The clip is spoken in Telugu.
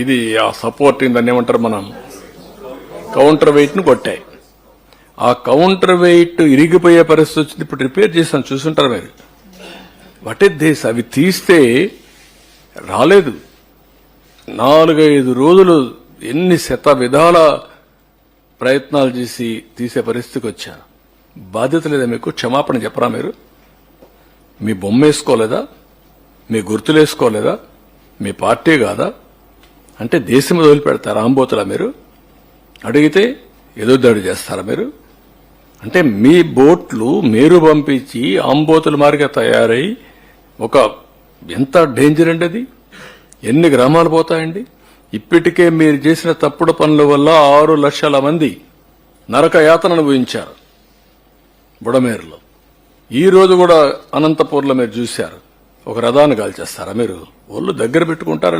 ఇది ఆ సపోర్టింగ్ దాన్ని ఏమంటారు మనం కౌంటర్ వెయిట్ ను కొట్టాయి. ఆ కౌంటర్ వెయిట్ ఇరిగిపోయే పరిస్థితి వచ్చింది. ఇప్పుడు రిపేర్ చేశాను, చూసుంటారు మీరు. What is this? అవి తీస్తే రాలేదు. 4-5 రోజులు ఎన్ని శత విధాల ప్రయత్నాలు చేసి తీసే పరిస్థితికి వచ్చాను. బాధ్యత లేదా మీకు? క్షమాపణ చెప్పరా మీరు? మీ బొమ్మ వేసుకోలేదా? మీ గుర్తులు వేసుకోలేదా? మీ పార్టీ కాదా? అంటే దేశం వదిలిపెడతారా? ఆంబోతులా మీరు? అడిగితే ఏదో దాడి చేస్తారా మీరు? అంటే మీ బోట్లు మీరు పంపించి ఆంబోతుల మారిగా తయారై ఒక ఎంత డేంజర్ అండి అది. ఎన్ని గ్రామాలు పోతాయండి? ఇప్పటికే మీరు చేసిన తప్పుడు పనుల వల్ల 6 లక్షల మంది నరక యాతన అనుభవించారు బుడమేరులో. ఈ రోజు కూడా అనంతపూర్లో మీరు చూశారు. ఒక రథాన్ని కాల్చేస్తారా మీరు? ఒళ్ళు దగ్గర పెట్టుకుంటారా?